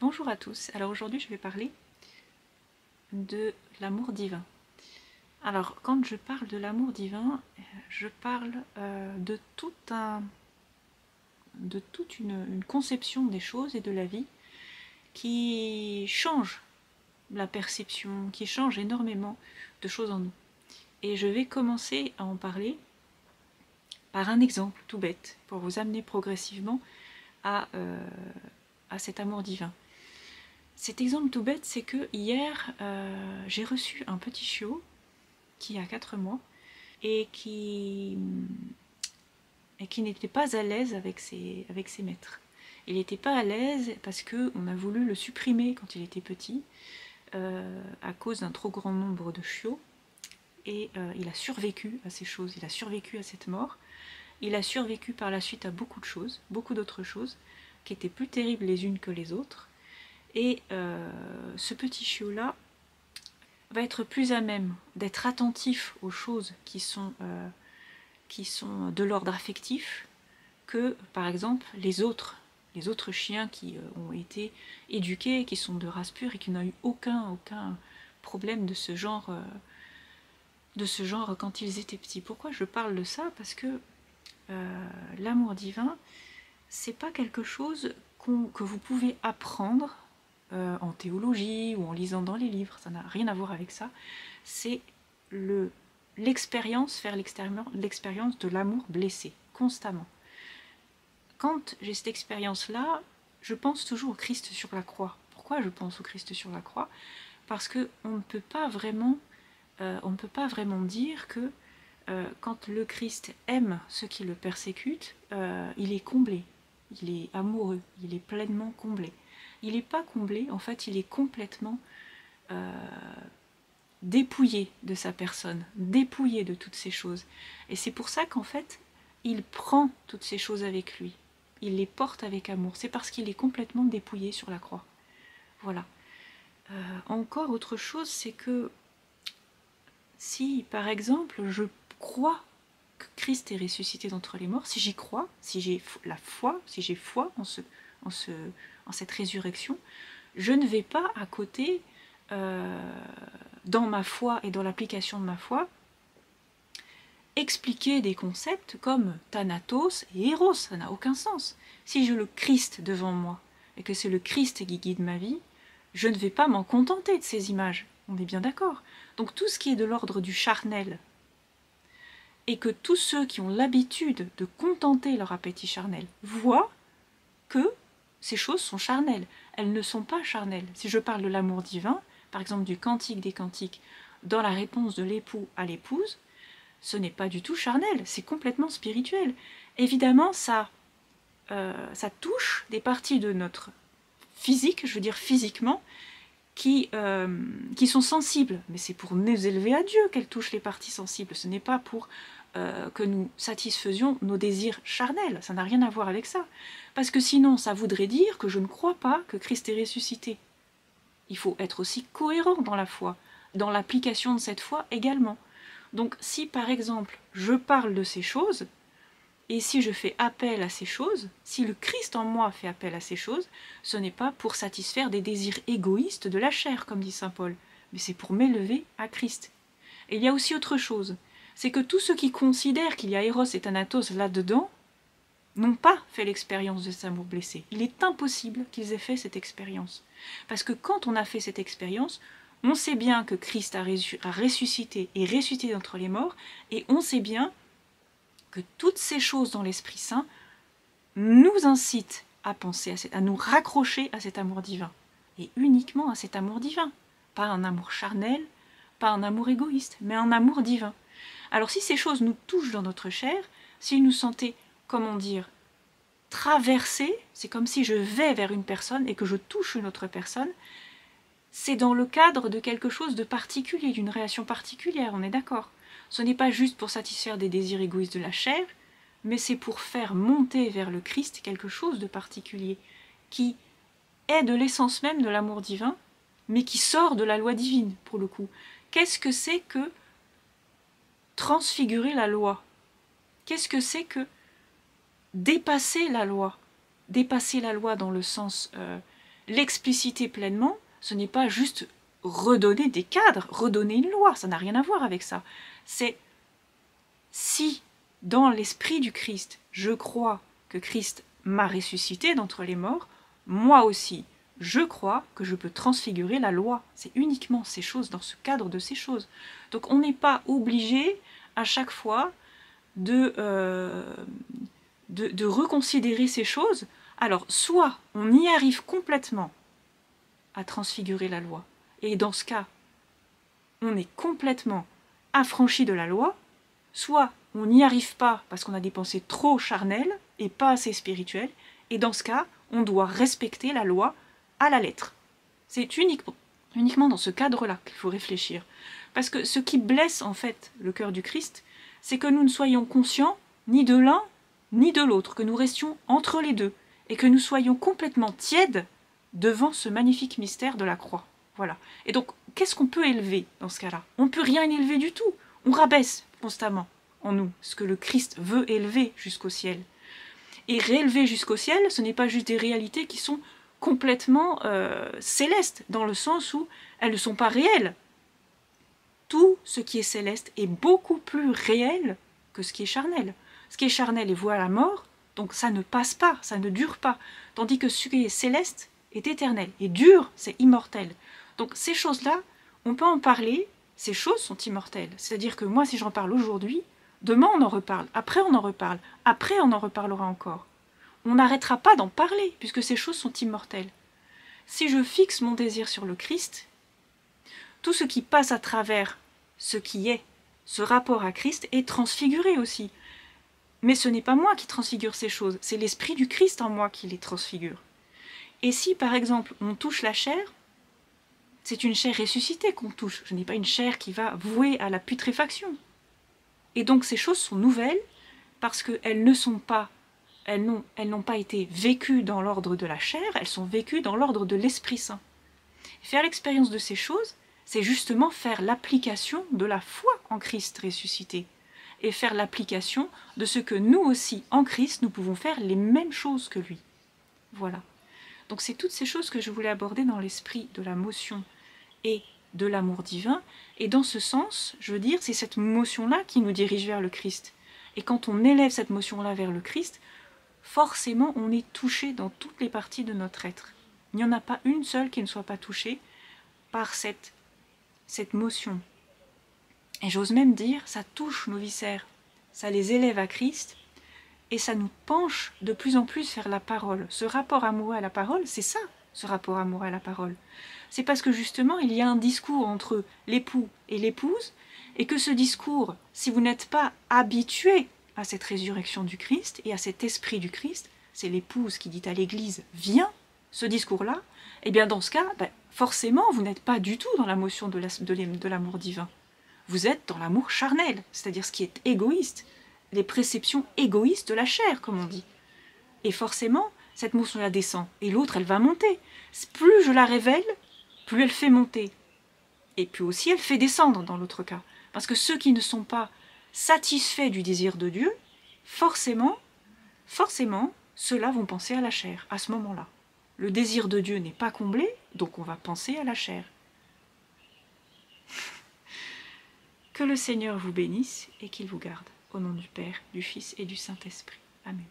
Bonjour à tous, alors aujourd'hui je vais parler de l'amour divin. Alors quand je parle de l'amour divin, je parle de toute une conception des choses et de la vie qui change la perception, qui change énormément de choses en nous. Et je vais commencer à en parler par un exemple tout bête, pour vous amener progressivement à cet amour divin. Cet exemple tout bête, c'est que hier, j'ai reçu un petit chiot qui a 4 mois et qui n'était pas à l'aise avec ses maîtres. Il n'était pas à l'aise parce qu'on a voulu le supprimer quand il était petit à cause d'un trop grand nombre de chiots et il a survécu à ces choses, il a survécu à cette mort. Il a survécu par la suite à beaucoup de choses, beaucoup d'autres choses qui étaient plus terribles les unes que les autres. Et ce petit chiot-là va être plus à même d'être attentif aux choses qui sont de l'ordre affectif que, par exemple, les autres chiens qui ont été éduqués, qui sont de race pure et qui n'ont eu aucun problème de ce genre quand ils étaient petits. Pourquoi je parle de ça? Parce que l'amour divin, c'est pas quelque chose que vous pouvez apprendre en théologie ou en lisant dans les livres, ça n'a rien à voir avec ça. C'est l'expérience, faire l'expérience de l'amour blessé, constamment. Quand j'ai cette expérience-là, je pense toujours au Christ sur la croix. Pourquoi je pense au Christ sur la croix? Parce qu'on ne peut pas vraiment dire que quand le Christ aime ceux qui le persécutent, il est comblé, il est amoureux, il est pleinement comblé. Il n'est pas comblé, en fait, il est complètement dépouillé de sa personne, dépouillé de toutes ces choses. Et c'est pour ça qu'en fait, il prend toutes ces choses avec lui. Il les porte avec amour. C'est parce qu'il est complètement dépouillé sur la croix. Voilà. Encore autre chose, c'est que si, par exemple, je crois que Christ est ressuscité d'entre les morts, si j'y crois, si j'ai la foi, si j'ai foi en cette résurrection, je ne vais pas à côté, dans ma foi et dans l'application de ma foi, expliquer des concepts comme Thanatos et Eros, ça n'a aucun sens. Si j'ai le Christ devant moi et que c'est le Christ qui guide ma vie, je ne vais pas m'en contenter de ces images, on est bien d'accord. Donc tout ce qui est de l'ordre du charnel, et que tous ceux qui ont l'habitude de contenter leur appétit charnel voient que ces choses sont charnelles. Elles ne sont pas charnelles. Si je parle de l'amour divin, par exemple du cantique des cantiques, dans la réponse de l'époux à l'épouse, ce n'est pas du tout charnel, c'est complètement spirituel. Évidemment, ça touche des parties de notre physique, je veux dire physiquement, qui sont sensibles. Mais c'est pour nous élever à Dieu qu'elles touchent les parties sensibles. Ce n'est pas pour que nous satisfaisions nos désirs charnels. Ça n'a rien à voir avec ça. Parce que sinon, ça voudrait dire que je ne crois pas que Christ est ressuscité. Il faut être aussi cohérent dans la foi, dans l'application de cette foi également. Donc si par exemple je parle de ces choses, et si je fais appel à ces choses, si le Christ en moi fait appel à ces choses, ce n'est pas pour satisfaire des désirs égoïstes de la chair, comme dit saint Paul, mais c'est pour m'élever à Christ. Et il y a aussi autre chose, c'est que tous ceux qui considèrent qu'il y a Eros et Thanatos là-dedans, n'ont pas fait l'expérience de cet amour blessé. Il est impossible qu'ils aient fait cette expérience. Parce que quand on a fait cette expérience, on sait bien que Christ a ressuscité et ressuscité d'entre les morts, et on sait bien que toutes ces choses dans l'Esprit Saint nous incitent à penser, à nous raccrocher à cet amour divin. Et uniquement à cet amour divin. Pas un amour charnel, pas un amour égoïste, mais un amour divin. Alors si ces choses nous touchent dans notre chair, si nous sentez, comment dire, traversés, c'est comme si je vais vers une personne et que je touche une autre personne, c'est dans le cadre de quelque chose de particulier, d'une relation particulière, on est d'accord. Ce n'est pas juste pour satisfaire des désirs égoïstes de la chair, mais c'est pour faire monter vers le Christ quelque chose de particulier, qui est de l'essence même de l'amour divin, mais qui sort de la loi divine, pour le coup. Qu'est-ce que c'est que transfigurer la loi? Qu'est-ce que c'est que dépasser la loi? Dépasser la loi dans le sens l'expliciter pleinement, ce n'est pas juste redonner des cadres, redonner une loi, ça n'a rien à voir avec ça. C'est si, dans l'esprit du Christ, je crois que Christ m'a ressuscité d'entre les morts, moi aussi, je crois que je peux transfigurer la loi. C'est uniquement ces choses, dans ce cadre de ces choses. Donc on n'est pas obligé à chaque fois de reconsidérer ces choses. Alors, soit on y arrive complètement à transfigurer la loi, et dans ce cas, on est complètement affranchi de la loi, soit on n'y arrive pas parce qu'on a des pensées trop charnelles et pas assez spirituelles, et dans ce cas, on doit respecter la loi à la lettre. C'est uniquement dans ce cadre-là qu'il faut réfléchir. Parce que ce qui blesse en fait le cœur du Christ, c'est que nous ne soyons conscients ni de l'un ni de l'autre, que nous restions entre les deux, et que nous soyons complètement tièdes devant ce magnifique mystère de la croix. Voilà. Et donc, qu'est-ce qu'on peut élever dans ce cas-là? On ne peut rien élever du tout. On rabaisse constamment en nous ce que le Christ veut élever jusqu'au ciel. Et réélever jusqu'au ciel, ce n'est pas juste des réalités qui sont complètement célestes, dans le sens où elles ne sont pas réelles. Tout ce qui est céleste est beaucoup plus réel que ce qui est charnel. Ce qui est charnel est voué à la mort, donc ça ne passe pas, ça ne dure pas. Tandis que ce qui est céleste est éternel. Et dur, c'est immortel. Donc ces choses-là, on peut en parler, ces choses sont immortelles. C'est-à-dire que moi, si j'en parle aujourd'hui, demain on en reparle, après on en reparle, après on en reparlera encore. On n'arrêtera pas d'en parler, puisque ces choses sont immortelles. Si je fixe mon désir sur le Christ, tout ce qui passe à travers ce qui est, ce rapport à Christ, est transfiguré aussi. Mais ce n'est pas moi qui transfigure ces choses, c'est l'Esprit du Christ en moi qui les transfigure. Et si, par exemple, on touche la chair, c'est une chair ressuscitée qu'on touche, ce n'est pas une chair qui va vouer à la putréfaction. Et donc ces choses sont nouvelles parce qu'elles ne sont pas, elles n'ont pas été vécues dans l'ordre de la chair, elles sont vécues dans l'ordre de l'Esprit Saint. Faire l'expérience de ces choses, c'est justement faire l'application de la foi en Christ ressuscité et faire l'application de ce que nous aussi, en Christ, nous pouvons faire les mêmes choses que lui. Voilà. Donc c'est toutes ces choses que je voulais aborder dans l'esprit de la motion et de l'amour divin. Et dans ce sens, je veux dire, c'est cette motion-là qui nous dirige vers le Christ. Et quand on élève cette motion-là vers le Christ, forcément on est touché dans toutes les parties de notre être. Il n'y en a pas une seule qui ne soit pas touchée par cette motion. Et j'ose même dire, ça touche nos viscères, ça les élève à Christ, et ça nous penche de plus en plus vers la parole. Ce rapport amoureux à la parole, c'est ça, ce rapport amoureux à la parole. C'est parce que justement, il y a un discours entre l'époux et l'épouse, et que ce discours, si vous n'êtes pas habitué à cette résurrection du Christ et à cet esprit du Christ, c'est l'épouse qui dit à l'Église « Viens », ce discours-là, et bien dans ce cas, forcément, vous n'êtes pas du tout dans la motion de l'amour divin. Vous êtes dans l'amour charnel, c'est-à-dire ce qui est égoïste, les préceptions égoïstes de la chair, comme on dit. Et forcément, cette motion-là descend, et l'autre, elle va monter. Plus je la révèle, plus elle fait monter. Et puis aussi, elle fait descendre dans l'autre cas. Parce que ceux qui ne sont pas satisfaits du désir de Dieu, forcément, ceux-là vont penser à la chair, à ce moment-là. Le désir de Dieu n'est pas comblé, donc on va penser à la chair. Que le Seigneur vous bénisse et qu'il vous garde. Au nom du Père, du Fils et du Saint-Esprit. Amen.